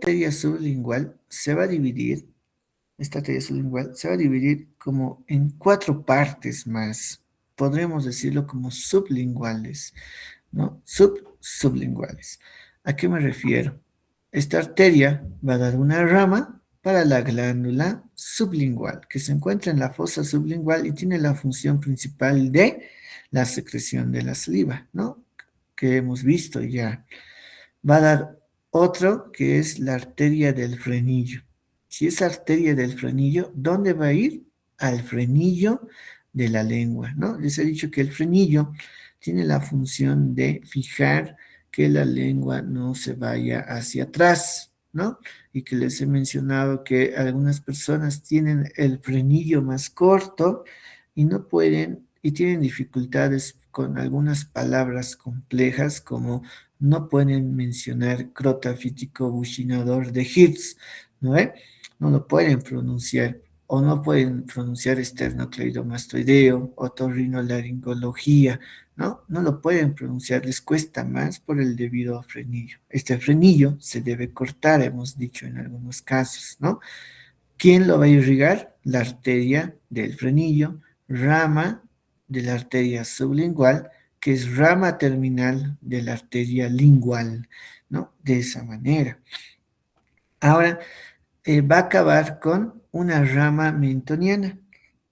arteria sublingual se va a dividir, esta arteria sublingual se va a dividir como en 4 partes más. Podríamos decirlo como sublinguales, ¿no? Sublinguales. ¿A qué me refiero? Esta arteria va a dar una rama para la glándula sublingual, que se encuentra en la fosa sublingual y tiene la función principal de la secreción de la saliva, ¿no? Que hemos visto ya. Va a dar otro que es la arteria del frenillo. Si es arteria del frenillo, ¿dónde va a ir? Al frenillo de la lengua, ¿no? Les he dicho que el frenillo tiene la función de fijar que la lengua no se vaya hacia atrás, ¿no? Y que les he mencionado que algunas personas tienen el frenillo más corto y no pueden, y tienen dificultades con algunas palabras complejas como no pueden mencionar crotafítico buccinador de Hirsch, ¿no? No lo pueden pronunciar, o no pueden pronunciar esternocleidomastoideo, otorrinolaringología, ¿no? No lo pueden pronunciar, les cuesta más por el debido frenillo. Este frenillo se debe cortar, hemos dicho en algunos casos, ¿no? ¿Quién lo va a irrigar? La arteria del frenillo, rama de la arteria sublingual, que es rama terminal de la arteria lingual, ¿no? De esa manera. Ahora, va a acabar con una rama mentoniana.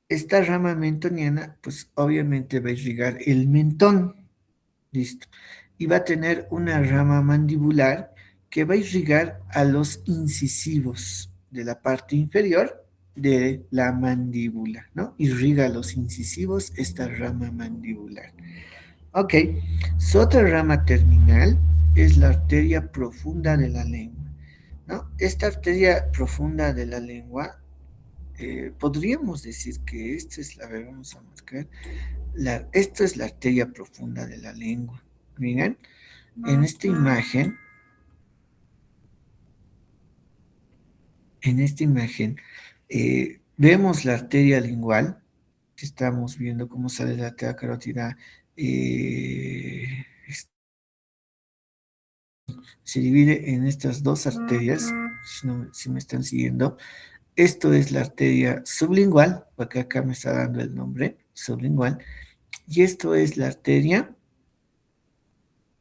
Esta rama mentoniana, pues obviamente va a irrigar el mentón, listo. Y va a tener una rama mandibular que va a irrigar a los incisivos de la parte inferior de la mandíbula, ¿no? Irriga a los incisivos esta rama mandibular. Ok, su otra rama terminal es la arteria profunda de la lengua, ¿no? Esta arteria profunda de la lengua, podríamos decir que esta es la, a ver, vamos a marcar, esta es la arteria profunda de la lengua. Miren, en esta imagen, vemos la arteria lingual, que estamos viendo cómo sale la arteria carótida, se divide en estas dos arterias, si me están siguiendo. Esto es la arteria sublingual, porque acá me está dando el nombre, sublingual, y esto es la arteria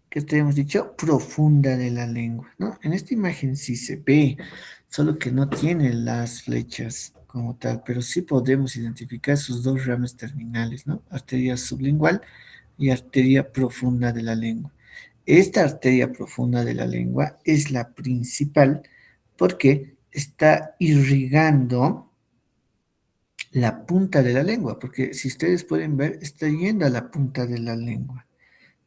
que te hemos dicho, profunda de la lengua, ¿no? En esta imagen sí se ve, solo que no tiene las flechas como tal, pero sí podemos identificar sus dos ramas terminales, ¿no? Arteria sublingual y arteria profunda de la lengua. Esta arteria profunda de la lengua es la principal porque está irrigando la punta de la lengua, porque si ustedes pueden ver, está yendo a la punta de la lengua,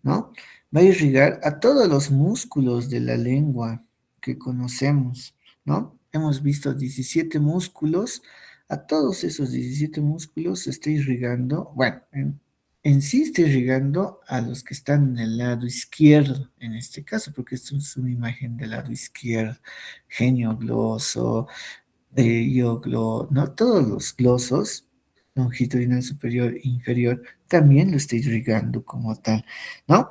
¿no? Va a irrigar a todos los músculos de la lengua que conocemos, ¿no? Hemos visto 17 músculos, a todos esos 17 músculos se está irrigando, bueno, en sí está irrigando a los que están en el lado izquierdo, en este caso, porque esto es una imagen del lado izquierdo, genio gloso, no, todos los glosos, longitudinal superior e inferior, también lo está irrigando como tal, ¿no?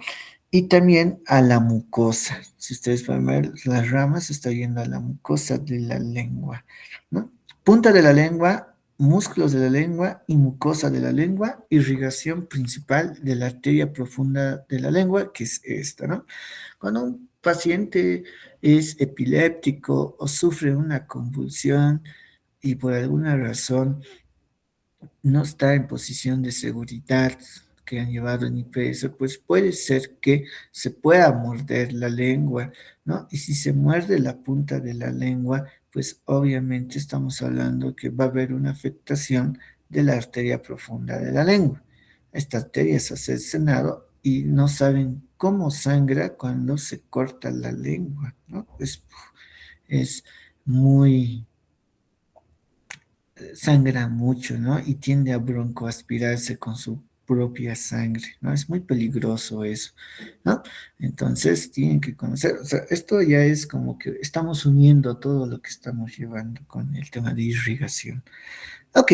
Y también a la mucosa. Si ustedes pueden ver, las ramas están yendo a la mucosa de la lengua, ¿no? Punta de la lengua, músculos de la lengua y mucosa de la lengua, irrigación principal de la arteria profunda de la lengua, que es esta, ¿no? Cuando un paciente es epiléptico o sufre una convulsión y por alguna razón no está en posición de seguridad que han llevado en IPS, pues puede ser que se pueda morder la lengua, ¿no? Y si se muerde la punta de la lengua, pues obviamente estamos hablando que va a haber una afectación de la arteria profunda de la lengua. Esta arteria se ha cercenado y no saben cómo sangra cuando se corta la lengua, ¿no? Es muy sangra mucho, ¿no? Y tiende a broncoaspirarse con su propia sangre, ¿no? Es muy peligroso eso, ¿no? Entonces tienen que conocer, o sea, esto ya es como que estamos uniendo todo lo que estamos llevando con el tema de irrigación. Ok,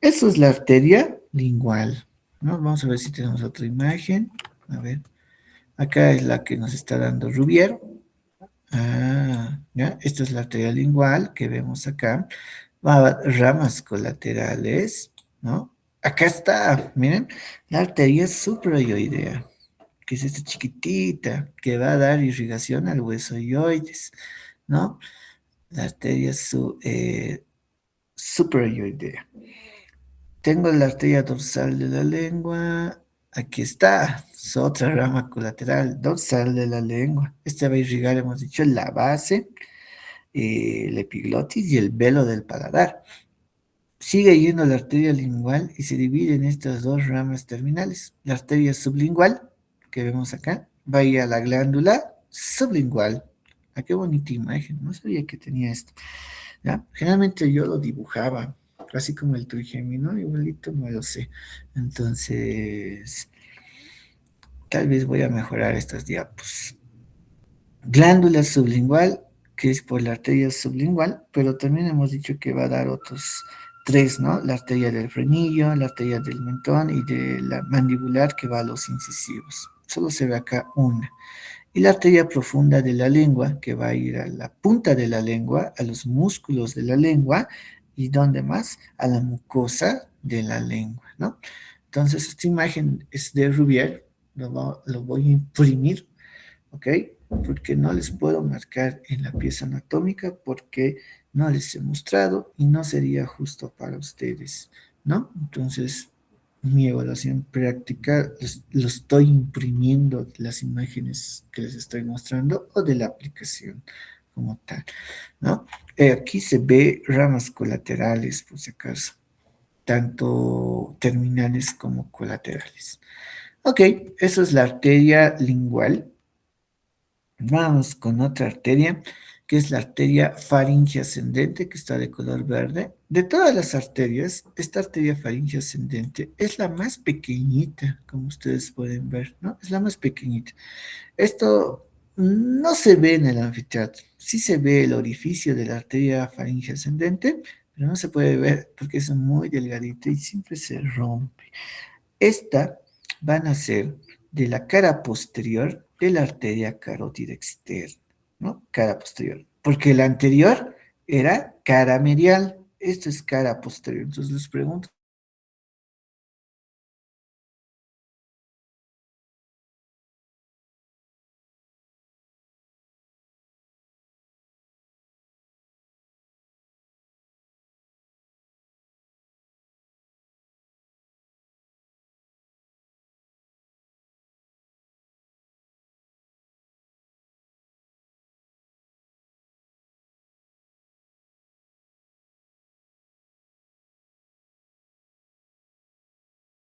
eso es la arteria lingual, ¿no? Vamos a ver si tenemos otra imagen. A ver, acá es la que nos está dando Rubier. Ya, esta es la arteria lingual que vemos acá. Va a haber ramas colaterales, ¿no? Acá está, miren, la arteria suprayoidea, que es esta chiquitita, que va a dar irrigación al hueso yoides, ¿no? La arteria suprayoidea. Tengo la arteria dorsal de la lengua. Aquí está, es otra rama colateral, dorsal de la lengua. Este va a irrigar, hemos dicho, la base, la epiglotis y el velo del paladar. Sigue yendo la arteria lingual y se divide en estas dos ramas terminales. La arteria sublingual, que vemos acá, va a ir a la glándula sublingual. Ah, qué bonita imagen, no sabía que tenía esto. ¿Ya? Generalmente yo lo dibujaba, así como el trigémino, igualito no lo sé. Entonces, tal vez voy a mejorar estas diapos. Glándula sublingual, que es por la arteria sublingual, pero también hemos dicho que va a dar otros tres, ¿no? La arteria del frenillo, la arteria del mentón y de la mandibular que va a los incisivos. Solo se ve acá una. Y la arteria profunda de la lengua, que va a ir a la punta de la lengua, a los músculos de la lengua, y ¿dónde más? A la mucosa de la lengua, ¿no? Entonces, esta imagen es de Rubier, lo voy a imprimir, ¿ok? Porque no les puedo marcar en la pieza anatómica porque no les he mostrado y no sería justo para ustedes, ¿no? Entonces, mi evaluación práctica lo estoy imprimiendo de las imágenes que les estoy mostrando o de la aplicación como tal, ¿no? Aquí se ve ramas colaterales, por si acaso, tanto terminales como colaterales. Ok, eso es la arteria lingual. Vamos con otra arteria, que es la arteria faringe ascendente, que está de color verde. De todas las arterias, esta arteria faringe ascendente es la más pequeñita, como ustedes pueden ver, ¿no? Es la más pequeñita. Esto no se ve en el anfiteatro. Sí se ve el orificio de la arteria faringe ascendente, pero no se puede ver porque es muy delgadita y siempre se rompe. Esta van a ser de la cara posterior de la arteria carótida externa, ¿no? Cara posterior. Porque la anterior era cara medial. Esto es cara posterior. Entonces les pregunto,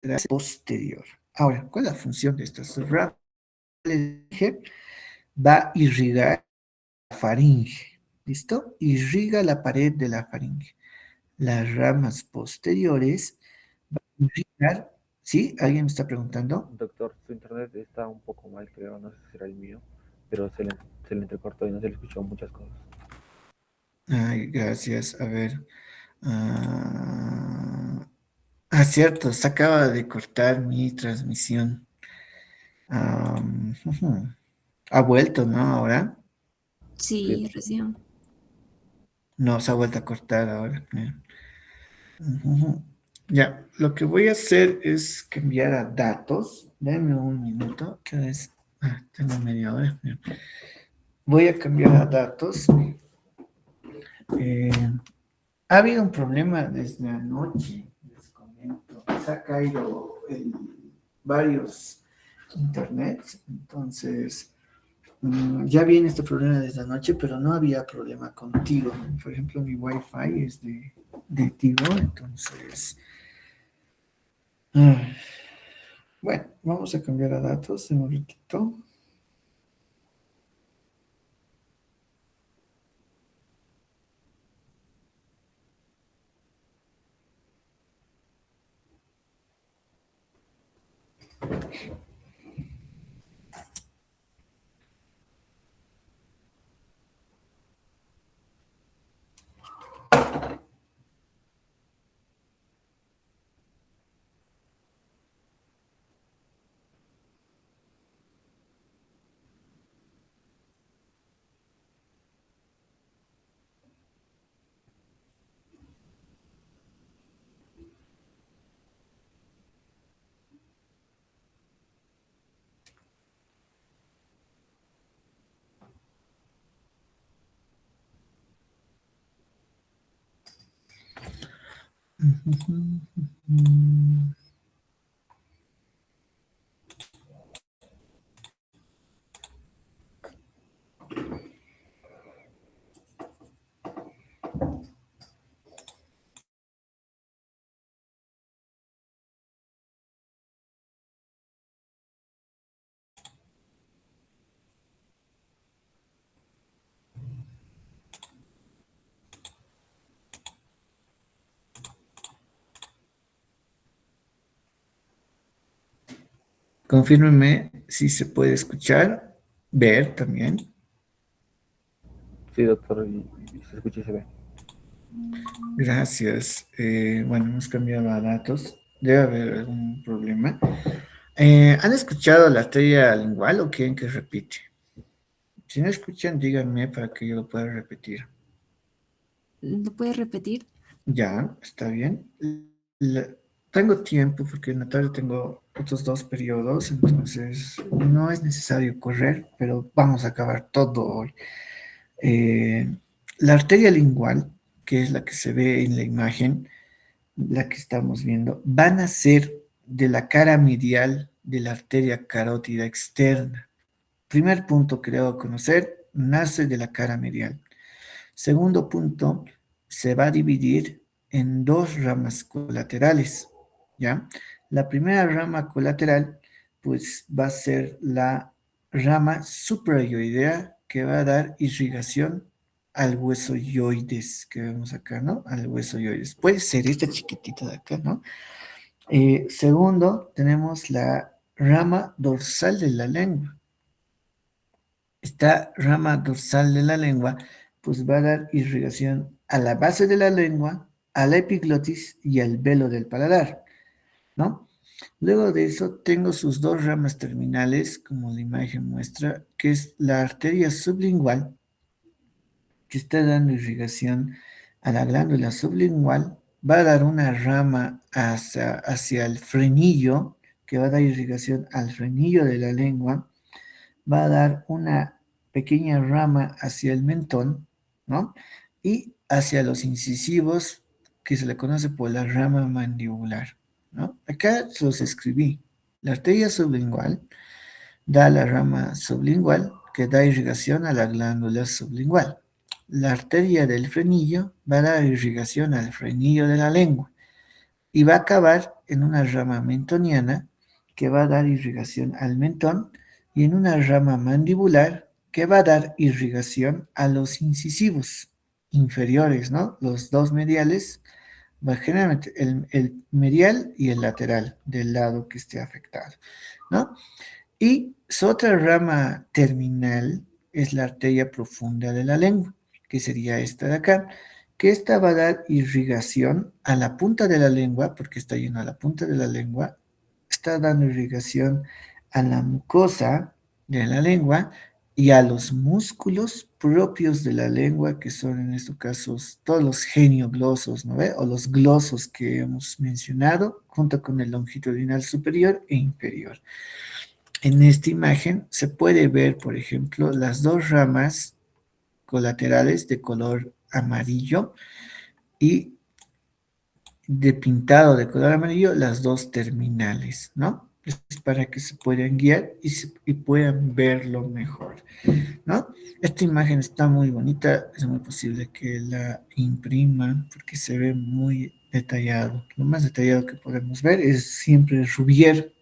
la posterior. Ahora, ¿cuál es la función de esta subrama? Les dije, va a irrigar la faringe. ¿Listo? Irriga la pared de la faringe. Las ramas posteriores van a irrigar. ¿Sí? ¿Alguien me está preguntando? Doctor, su internet está un poco mal, creo, no sé si será el mío, pero se le entrecortó y no se le escuchó muchas cosas. Ay, gracias. A ver. Cierto, se acaba de cortar mi transmisión. Ujú. Ha vuelto, ¿no? Ahora. Sí, Sí, recién. No, se ha vuelto a cortar ahora. Ujú. Ya, lo que voy a hacer es cambiar a datos. Dame un minuto, que es. Tengo media hora. Ya. Voy a cambiar a datos. Eh, Ha habido un problema desde anoche, les comento. Se ha caído varios internets, entonces ya viene este problema desde anoche, pero no había problema contigo. Por ejemplo, mi wifi es de Tigo, entonces, ah, bueno, vamos a cambiar a datos en un ratito. Confírmeme si se puede escuchar, ver también. Sí, doctor, y se escucha y se ve. Gracias. Bueno, hemos cambiado a datos. Debe haber algún problema. ¿Han escuchado la teoría lingual o quieren que repite? Si no escuchan, díganme para que yo lo pueda repetir. ¿Lo puedes repetir? Ya, está bien. La- Tengo tiempo porque en la tarde tengo otros dos periodos, entonces no es necesario correr, pero vamos a acabar todo hoy. Eh, la arteria lingual, que es la que se ve en la imagen, la que estamos viendo, van a ser de la cara medial de la arteria carótida externa. Primer punto que debo conocer, nace de la cara medial. Segundo punto, se va a dividir en dos ramas colaterales, ¿ya? La primera rama colateral, pues va a ser la rama suprayoidea que va a dar irrigación al hueso yoides que vemos acá, ¿no? Al hueso yoides. Puede ser esta chiquitita de acá, ¿no? Segundo, tenemos la rama dorsal de la lengua. Esta rama dorsal de la lengua pues va a dar irrigación a la base de la lengua, a la epiglotis y al velo del paladar, ¿no? Luego de eso tengo sus dos ramas terminales, como la imagen muestra, que es la arteria sublingual, que está dando irrigación a la glándula sublingual, va a dar una rama hacia el frenillo, que va a dar irrigación al frenillo de la lengua, va a dar una pequeña rama hacia el mentón, ¿no? Y hacia los incisivos, que se le conoce por la rama mandibular, ¿no? Acá se los escribí. La arteria sublingual da la rama sublingual que da irrigación a la glándula sublingual. La arteria del frenillo va a dar irrigación al frenillo de la lengua y va a acabar en una rama mentoniana que va a dar irrigación al mentón y en una rama mandibular que va a dar irrigación a los incisivos inferiores, ¿no? Los dos mediales, generalmente el medial y el lateral del lado que esté afectado, ¿no? Y su otra rama terminal es la arteria profunda de la lengua, que sería esta de acá, que esta va a dar irrigación a la punta de la lengua, porque está yendo a la punta de la lengua, está dando irrigación a la mucosa de la lengua y a los músculos propios de la lengua, que son en estos casos todos los genioglosos, ¿no ve? O los glosos que hemos mencionado, junto con el longitudinal superior e inferior. En esta imagen se puede ver, por ejemplo, las dos ramas colaterales de color amarillo y de pintado de color amarillo las dos terminales, ¿no? Es para que se puedan guiar y puedan verlo mejor, ¿no? Esta imagen está muy bonita, es muy posible que la impriman porque se ve muy detallado. Lo más detallado que podemos ver es siempre Rubier.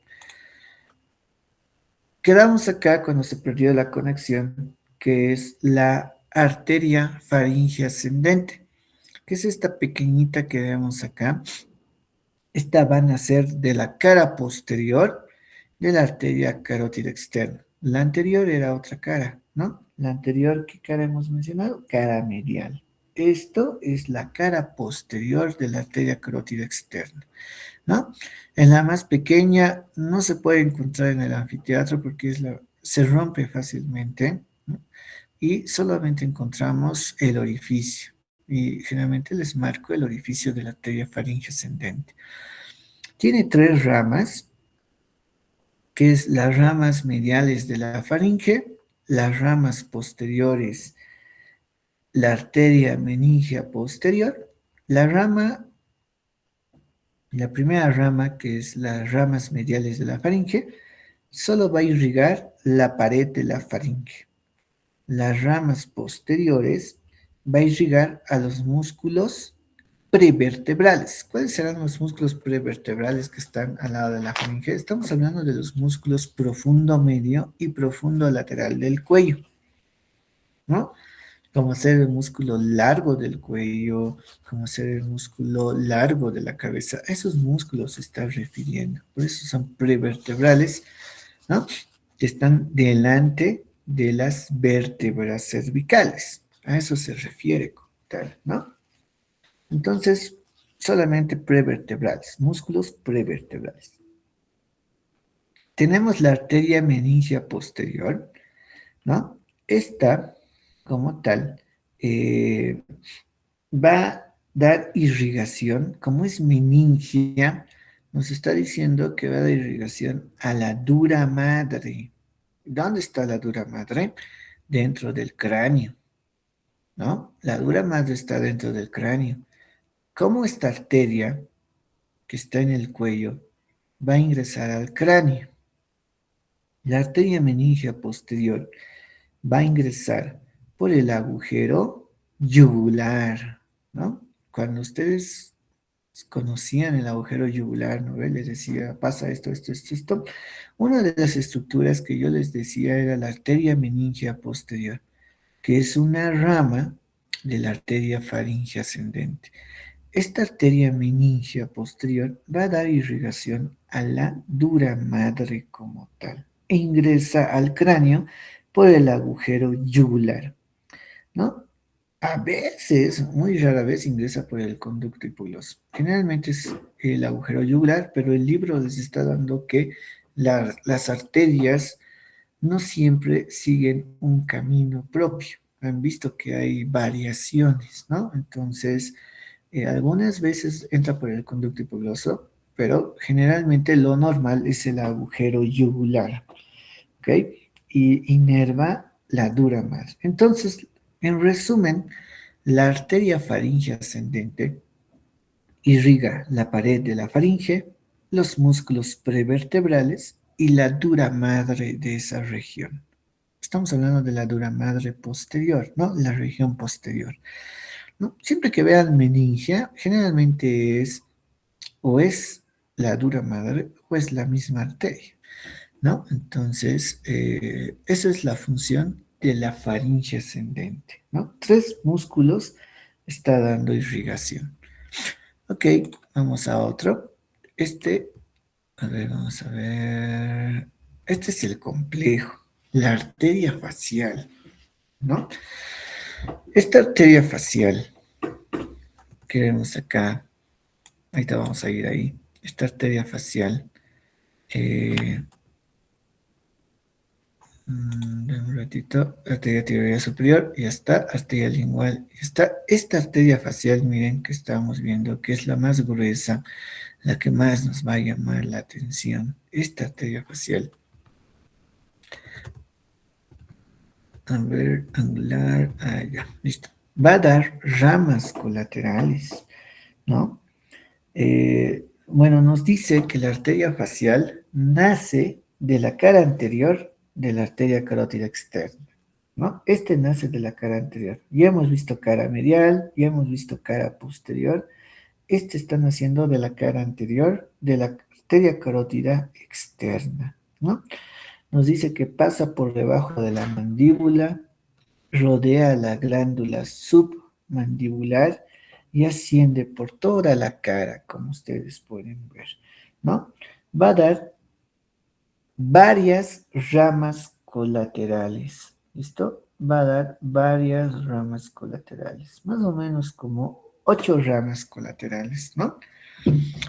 Quedamos acá cuando se perdió la conexión, que es la arteria faringe ascendente, que es esta pequeñita que vemos acá. Esta va a nacer de la cara posterior de la arteria carótida externa. La anterior era otra cara, ¿no? La anterior, ¿qué cara hemos mencionado? Cara medial. Esto es la cara posterior de la arteria carótida externa, ¿no? En la más pequeña no se puede encontrar en el anfiteatro porque se rompe fácilmente, ¿no? Y solamente encontramos el orificio. Y generalmente les marco el orificio de la arteria faringe ascendente. Tiene tres ramas, que es las ramas mediales de la faringe, las ramas posteriores, la arteria meningea posterior, la rama La primera rama, que es las ramas mediales de la faringe, solo va a irrigar la pared de la faringe. Las ramas posteriores va a irrigar a los músculos prevertebrales. ¿Cuáles serán los músculos prevertebrales que están al lado de la faringe? Estamos hablando de los músculos profundo medio y profundo lateral del cuello, ¿no? Como ser el músculo largo del cuello, como ser el músculo largo de la cabeza. A esos músculos se está refiriendo. Por eso son prevertebrales, ¿no? Que están delante de las vértebras cervicales. A eso se refiere como tal, ¿no? Entonces, solamente prevertebrales, músculos prevertebrales. Tenemos la arteria meningia posterior, ¿no? Esta, como tal, va a dar irrigación, como es meningia, nos está diciendo que va a dar irrigación a la dura madre. ¿Dónde está la dura madre? Dentro del cráneo, ¿no? La dura madre está dentro del cráneo. ¿Cómo esta arteria que está en el cuello va a ingresar al cráneo? La arteria meningia posterior va a ingresar por el agujero yugular, ¿no? Cuando ustedes conocían el agujero yugular, ¿no? Les decía, pasa esto, esto, esto, esto. Una de las estructuras que yo les decía era la arteria meningia posterior, que es una rama de la arteria faringe ascendente. Esta arteria meningia posterior va a dar irrigación a la dura madre como tal e ingresa al cráneo por el agujero yugular, ¿no? A veces, muy rara vez, ingresa por el conducto hipoglósico. Generalmente es el agujero yugular, pero el libro les está dando que las arterias no siempre siguen un camino propio. Han visto que hay variaciones, ¿no? Entonces, algunas veces entra por el conducto hipogloso, pero generalmente lo normal es el agujero yugular, ¿ok? Y inerva la dura madre. Entonces, en resumen, la arteria faringe ascendente irriga la pared de la faringe, los músculos prevertebrales y la dura madre de esa región. Estamos hablando de la dura madre posterior, ¿no? La región posterior, ¿no? Siempre que vean meningia, generalmente es o es la dura madre o es la misma arteria, ¿no? Entonces, esa es la función de la faringe ascendente, ¿no? Tres músculos está dando irrigación. Ok, vamos a otro. A ver, vamos a ver. Este es el complejo, la arteria facial, ¿no? Esta arteria facial que vemos acá, ahorita vamos a ir ahí. Esta arteria facial, eh, dame un ratito, arteria tiroidea superior, ya está, arteria lingual, ya está. Esta arteria facial, miren que estamos viendo que es la más gruesa, la que más nos va a llamar la atención. Esta arteria facial. A ver, angular, ya, listo. Va a dar ramas colaterales, ¿no? Bueno, nos dice que la arteria facial nace de la cara anterior de la arteria carótida externa, ¿no? Este nace de la cara anterior. Ya hemos visto cara medial, ya hemos visto cara posterior. Este está naciendo de la cara anterior de la arteria carótida externa, ¿no? Nos dice que pasa por debajo de la mandíbula, rodea la glándula submandibular y asciende por toda la cara, como ustedes pueden ver, ¿no? Va a dar varias ramas colaterales, ¿listo? Va a dar varias ramas colaterales, más o menos como 8 ramas colaterales, ¿no?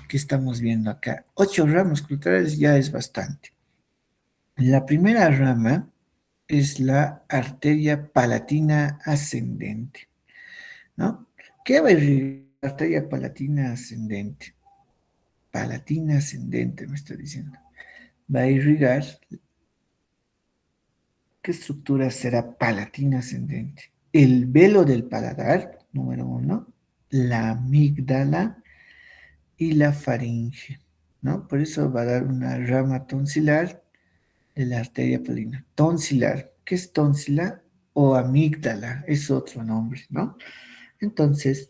Que estamos viendo acá. 8 ramas colaterales ya es bastante. La primera rama es la arteria palatina ascendente, ¿no? ¿Qué va a irrigar la arteria palatina ascendente? Palatina ascendente, me está diciendo. Va a irrigar, ¿qué estructura será palatina ascendente? El velo del paladar, número 1, la amígdala y la faringe, ¿no? Por eso va a dar una rama tonsilar de la arteria pudina. Tonsilar. ¿Qué es tonsila? O amígdala, es otro nombre, ¿no? Entonces,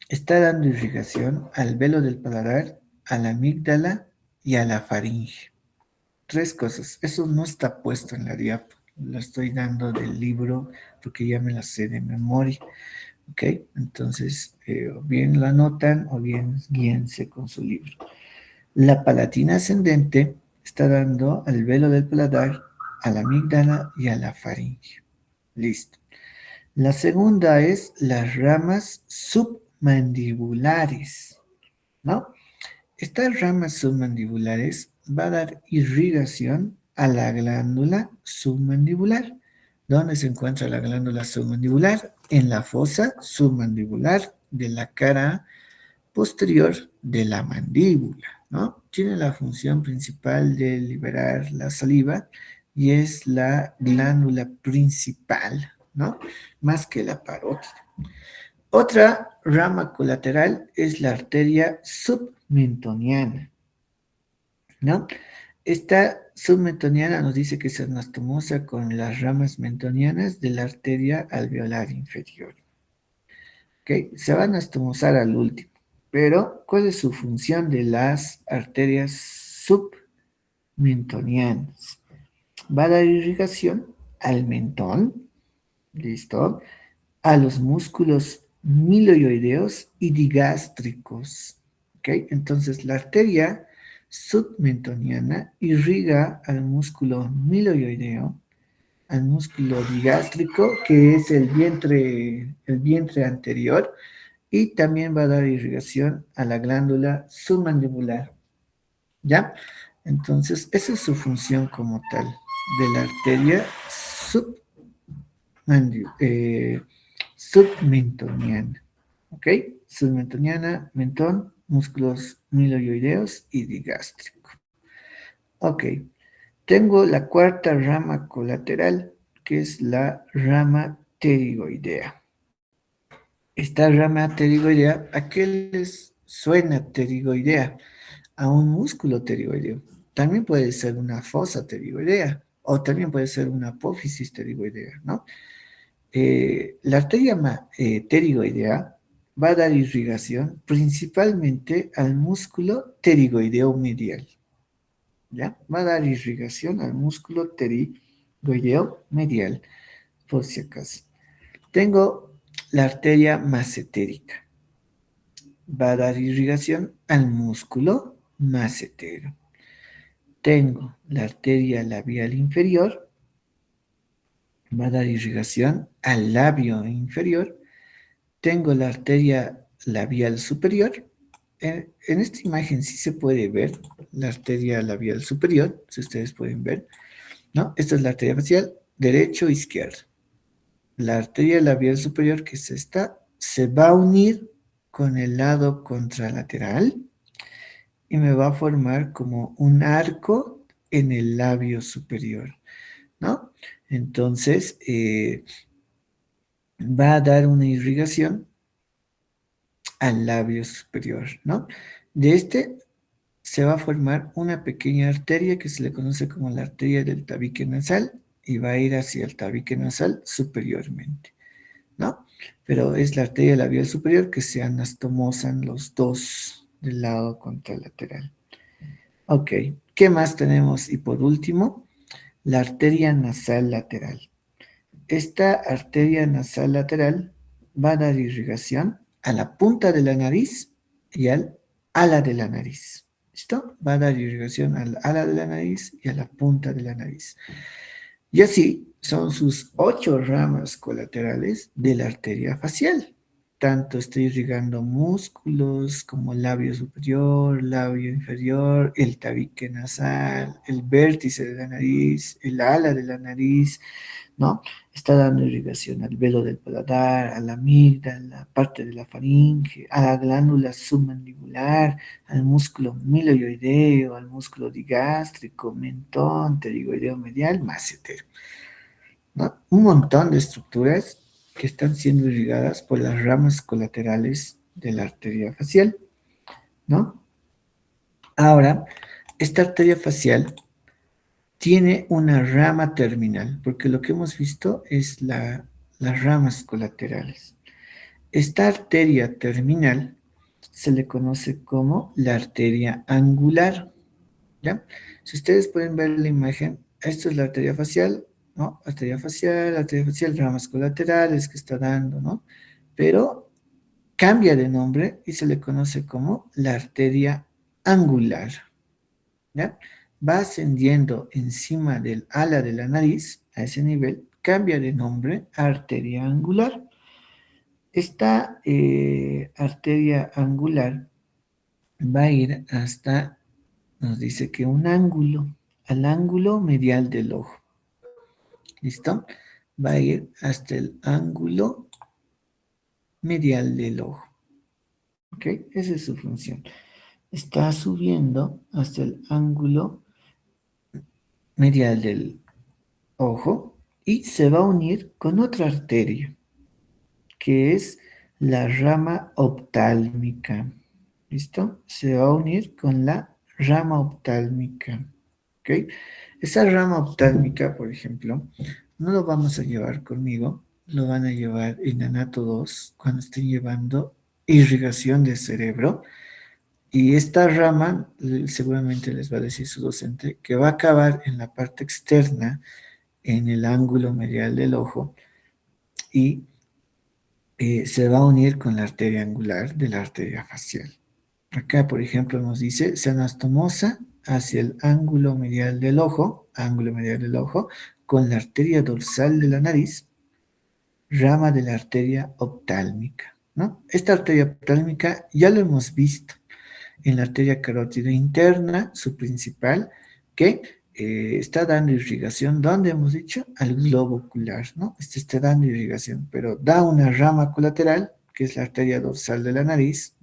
está dando irrigación al velo del paladar, a la amígdala y a la faringe. Tres cosas. Eso no está puesto en la diapo. Lo estoy dando del libro porque ya me la sé de memoria. ¿Ok? Entonces, o bien lo anotan o bien guíense con su libro. La palatina ascendente está dando al velo del paladar, a la amígdala y a la faringe. Listo. La segunda es las ramas submandibulares, ¿no? Estas ramas submandibulares va a dar irrigación a la glándula submandibular. ¿Dónde se encuentra la glándula submandibular? En la fosa submandibular de la cara posterior de la mandíbula, ¿no? Tiene la función principal de liberar la saliva y es la glándula principal, ¿no? Más que la parótida. Otra rama colateral es la arteria submentoniana, ¿no? Esta submentoniana nos dice que se anastomosa con las ramas mentonianas de la arteria alveolar inferior. ¿Ok? Se van a anastomosar al último. Pero, ¿cuál es su función de las arterias submentonianas? Va a dar irrigación al mentón, ¿listo? A los músculos miloioideos y digástricos. ¿Ok? Entonces, la arteria submentoniana irriga al músculo miloioideo, al músculo digástrico, que es el vientre anterior, y también va a dar irrigación a la glándula submandibular. ¿Ya? Entonces, esa es su función como tal de la arteria submentoniana. ¿Ok? Submentoniana, mentón, músculos miloioideos y digástrico. Ok. Tengo la cuarta rama colateral, que es la rama pterigoidea. Esta rama pterigoidea, ¿a qué les suena pterigoidea? A un músculo pterigoideo. También puede ser una fosa pterigoidea o también puede ser una apófisis pterigoidea, ¿no? La arteria pterigoidea va a dar irrigación principalmente al músculo pterigoideo medial, ¿ya? Va a dar irrigación al músculo pterigoideo medial, por si acaso. Tengo la arteria macetérica. Va a dar irrigación al músculo macetero. Tengo la arteria labial inferior. Va a dar irrigación al labio inferior. Tengo la arteria labial superior. En esta imagen sí se puede ver la arteria labial superior, si ustedes pueden ver, ¿no? Esta es la arteria facial, derecho e izquierdo. La arteria labial superior, que es esta, se va a unir con el lado contralateral y me va a formar como un arco en el labio superior, ¿no? Entonces, va a dar una irrigación al labio superior, ¿no? De este se va a formar una pequeña arteria que se le conoce como la arteria del tabique nasal y va a ir hacia el tabique nasal superiormente, ¿no? Pero es la arteria labial superior que se anastomosan los dos del lado contralateral. Ok, ¿qué más tenemos? Y por último, la arteria nasal lateral. Esta arteria nasal lateral va a dar irrigación a la punta de la nariz y al ala de la nariz. ¿Listo? Va a dar irrigación al ala de la nariz y a la punta de la nariz. Y así son sus 8 ramas colaterales de la arteria facial. Tanto está irrigando músculos como labio superior, labio inferior, el tabique nasal, el vértice de la nariz, el ala de la nariz, ¿no? Está dando irrigación al velo del paladar, a la amígdala, parte de la faringe, a la glándula submandibular, al músculo miloioideo, al músculo digástrico, mentón, pterigoideo medial, massetero, ¿no? Un montón de estructuras que están siendo irrigadas por las ramas colaterales de la arteria facial. ¿no? Ahora, esta arteria facial tiene una rama terminal, porque lo que hemos visto es las ramas colaterales. Esta arteria terminal se le conoce como la arteria angular, ¿ya? Si ustedes pueden ver la imagen, esto es la arteria facial, ¿no? Arteria facial, ramas colaterales que está dando, ¿no? Pero cambia de nombre y se le conoce como la arteria angular, ¿ya? Va ascendiendo encima del ala de la nariz, a ese nivel, cambia de nombre a arteria angular. Esta arteria angular va a ir hasta, nos dice que un ángulo, al ángulo medial del ojo. ¿Listo? Va a ir hasta el ángulo medial del ojo. ¿Ok? Esa es su función. Está subiendo hasta el ángulo medial del ojo y se va a unir con otra arteria, que es la rama oftálmica. ¿Listo? Se va a unir con la rama oftálmica. ¿Ok? Esa rama oftálmica, por ejemplo, no lo vamos a llevar conmigo, lo van a llevar en Anato 2 cuando estén llevando irrigación del cerebro. Y esta rama, seguramente les va a decir su docente, que va a acabar en la parte externa, en el ángulo medial del ojo, y se va a unir con la arteria angular de la arteria facial. Acá, por ejemplo, nos dice, se anastomosa hacia el ángulo medial del ojo, con la arteria dorsal de la nariz, rama de la arteria oftálmica, ¿no? Esta arteria oftálmica ya lo hemos visto en la arteria carótida interna, su principal, que está dando irrigación, ¿dónde hemos dicho? Al globo ocular, ¿no? Este está dando irrigación, pero da una rama colateral, que es la arteria dorsal de la nariz,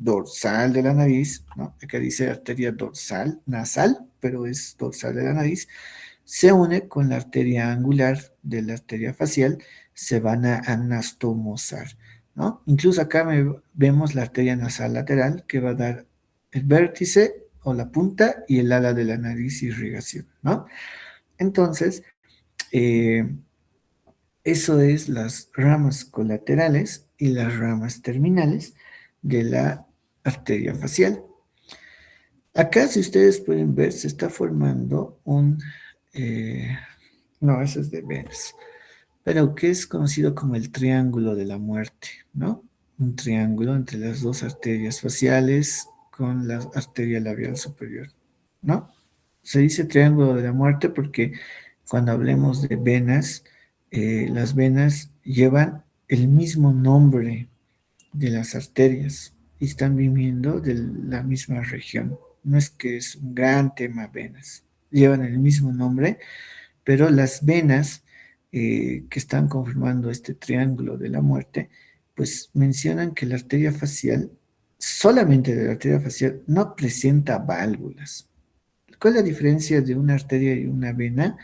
¿no? Acá dice arteria dorsal, nasal, pero es dorsal de la nariz, se une con la arteria angular de la arteria facial, se van a anastomosar, ¿no? Incluso acá vemos la arteria nasal lateral que va a dar el vértice o la punta y el ala de la nariz irrigación, ¿no? Entonces, eh, eso es las ramas colaterales y las ramas terminales de la arteria facial. Acá, si ustedes pueden ver, se está formando eh, no, eso es de Venus, pero que es conocido como el triángulo de la muerte, ¿no? Un triángulo entre las dos arterias faciales con la arteria labial superior, ¿no? Se dice triángulo de la muerte porque cuando hablemos de venas, las venas llevan el mismo nombre de las arterias y están viniendo de la misma región. No es que es un gran tema venas, llevan el mismo nombre, pero las venas que están confirmando este triángulo de la muerte, pues mencionan que la arteria facial, solamente de la arteria facial, no presenta válvulas. ¿Cuál es la diferencia de una arteria y una vena?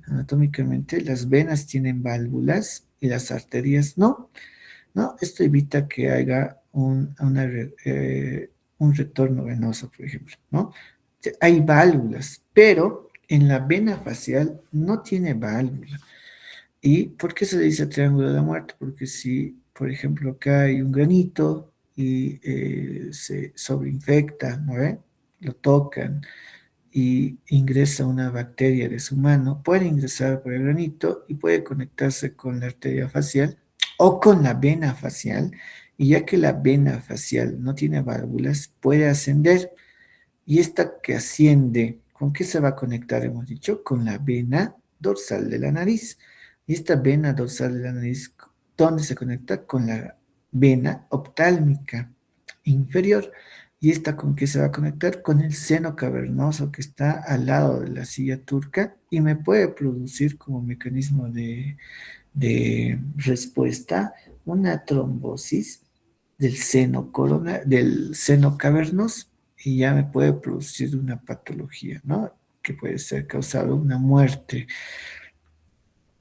Anatómicamente, las venas tienen válvulas y las arterias no, ¿no? Esto evita que haya un retorno venoso, por ejemplo, ¿no? Hay válvulas, pero en la vena facial no tiene válvula. ¿Y por qué se le dice triángulo de la muerte? Porque si, por ejemplo, acá hay un granito y se sobreinfecta, ¿no ve? Lo tocan y ingresa una bacteria de su mano, puede ingresar por el granito y puede conectarse con la arteria facial o con la vena facial, y ya que la vena facial no tiene válvulas, puede ascender, y esta que asciende, ¿con qué se va a conectar? Hemos dicho, con la vena dorsal de la nariz. Y esta vena dorsal de la nariz, ¿dónde se conecta? Con la vena oftálmica inferior. ¿Y esta con qué se va a conectar? Con el seno cavernoso que está al lado de la silla turca y me puede producir como mecanismo de respuesta una trombosis del seno cavernoso y ya me puede producir una patología, ¿no? Que puede ser causado una muerte.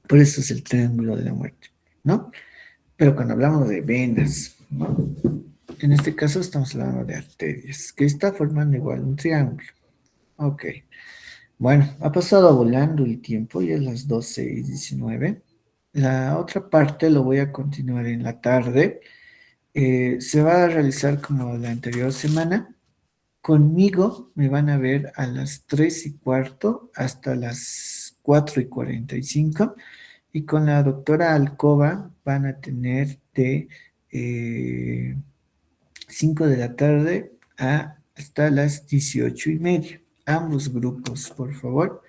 Por eso es el triángulo de la muerte, ¿no? Pero cuando hablamos de venas, ¿no? En este caso estamos hablando de arterias, que está formando igual un triángulo. Ok. Bueno, ha pasado volando el tiempo, ya es las 12:19. La otra parte lo voy a continuar en la tarde. Se va a realizar como la anterior semana. Conmigo me van a ver a las 3:15 hasta las 4:45 y con la doctora Alcoba van a tener de 5 de la tarde hasta las 18:30. Ambos grupos, por favor.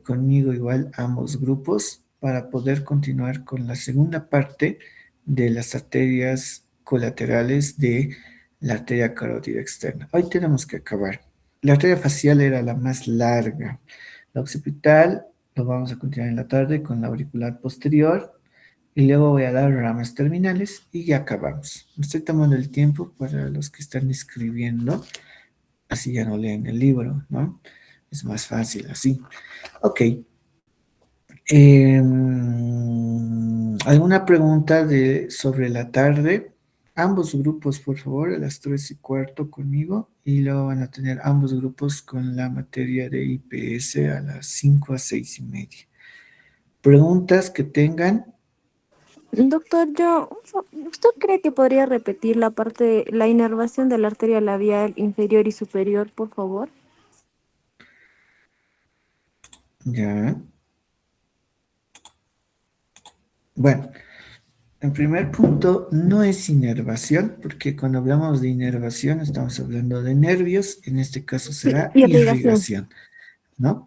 Conmigo igual ambos grupos para poder continuar con la segunda parte de las arterias colaterales de la arteria carótida externa. Hoy tenemos que acabar. La arteria facial era la más larga. La occipital lo vamos a continuar en la tarde con la auricular posterior y luego voy a dar ramas terminales y ya acabamos. Me estoy tomando el tiempo para los que están escribiendo, así ya no leen el libro, ¿no? Es más fácil así. Ok. ¿Alguna pregunta sobre la tarde? Ambos grupos, por favor, a las 3:15 conmigo y luego van a tener ambos grupos con la materia de IPS a las 5 a 6:30. ¿Preguntas que tengan? Doctor, ¿usted cree que podría repetir la parte, la inervación de la arteria labial inferior y superior, por favor? Ya. Bueno, en primer punto, no es inervación, porque cuando hablamos de inervación estamos hablando de nervios, en este caso será Irrigación. irrigación, ¿no?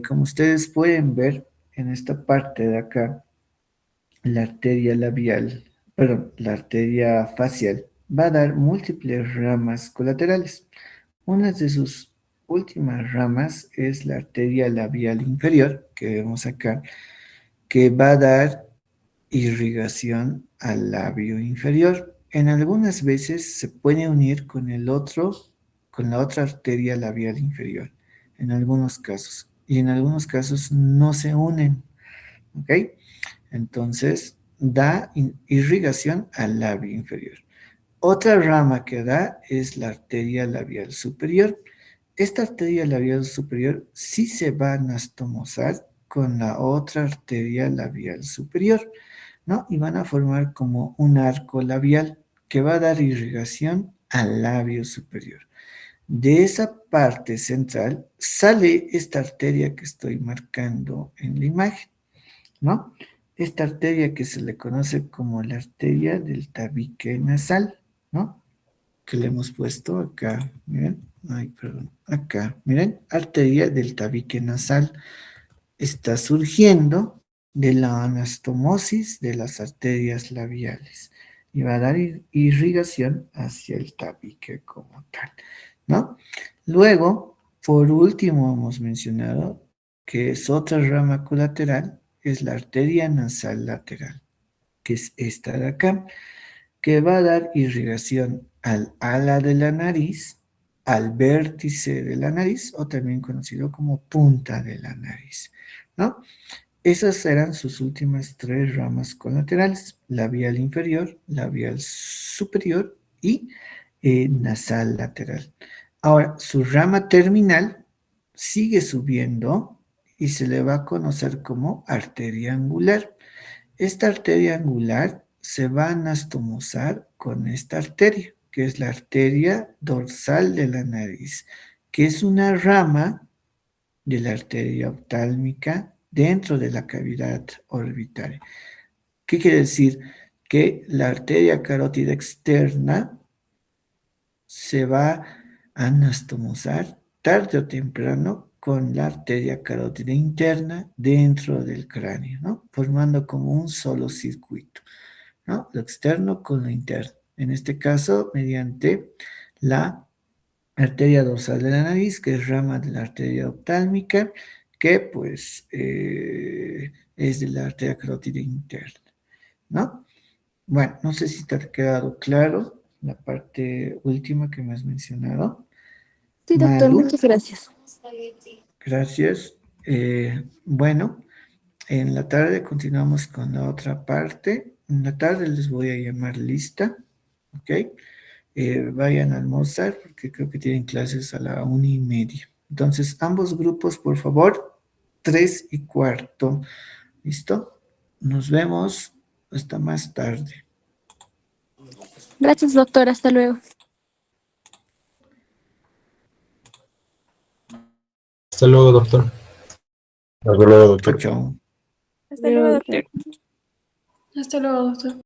Como ustedes pueden ver en esta parte de acá, la arteria labial, perdón, la arteria facial va a dar múltiples ramas colaterales. Una de sus últimas ramas es la arteria labial inferior, que vemos acá, que va a dar irrigación al labio inferior. En algunas veces se puede unir con el otro, con la otra arteria labial inferior, en algunos casos. Y en algunos casos no se unen, ¿ok? Entonces, da irrigación al labio inferior. Otra rama que da es la arteria labial superior. Esta arteria labial superior sí se va a anastomosar con la otra arteria labial superior, ¿no? Y van a formar como un arco labial que va a dar irrigación al labio superior. De esa parte central sale esta arteria que estoy marcando en la imagen, ¿no? Esta arteria que se le conoce como la arteria del tabique nasal, ¿no? Que le hemos puesto acá, miren, ay, perdón, acá, miren, arteria del tabique nasal está surgiendo de la anastomosis de las arterias labiales y va a dar irrigación hacia el tabique como tal, ¿no? Luego, por último, hemos mencionado que es otra rama colateral, es la arteria nasal lateral, que es esta de acá, que va a dar irrigación al ala de la nariz, al vértice de la nariz, o también conocido como punta de la nariz, ¿no? Esas eran sus últimas tres ramas colaterales, labial inferior, labial superior y nasal lateral. Ahora, su rama terminal sigue subiendo y se le va a conocer como arteria angular. Esta arteria angular se va a anastomosar con esta arteria, que es la arteria dorsal de la nariz, que es una rama de la arteria oftálmica dentro de la cavidad orbitaria. ¿Qué quiere decir? Que la arteria carótida externa se va a anastomosar tarde o temprano con la arteria carótida interna dentro del cráneo, ¿no? Formando como un solo circuito, ¿no? Lo externo con lo interno. En este caso, mediante la arteria dorsal de la nariz, que es rama de la arteria oftálmica, que pues es de la arteria carótida interna, ¿no? Bueno, no sé si te ha quedado claro la parte última que me has mencionado. Sí, doctor, Malu, muchas gracias. gracias. Bueno, en la tarde continuamos con la otra parte. En la tarde les voy a llamar lista ¿ok? Vayan a almorzar porque creo que tienen clases a la 1:30. Entonces, ambos grupos, por favor, 3:15. ¿Listo? Nos vemos hasta más tarde. Gracias, doctor. Hasta luego. Hasta luego, doctor. Hasta luego, Chao, doctor. chao. Hasta luego, doctor. Hasta luego, doctor.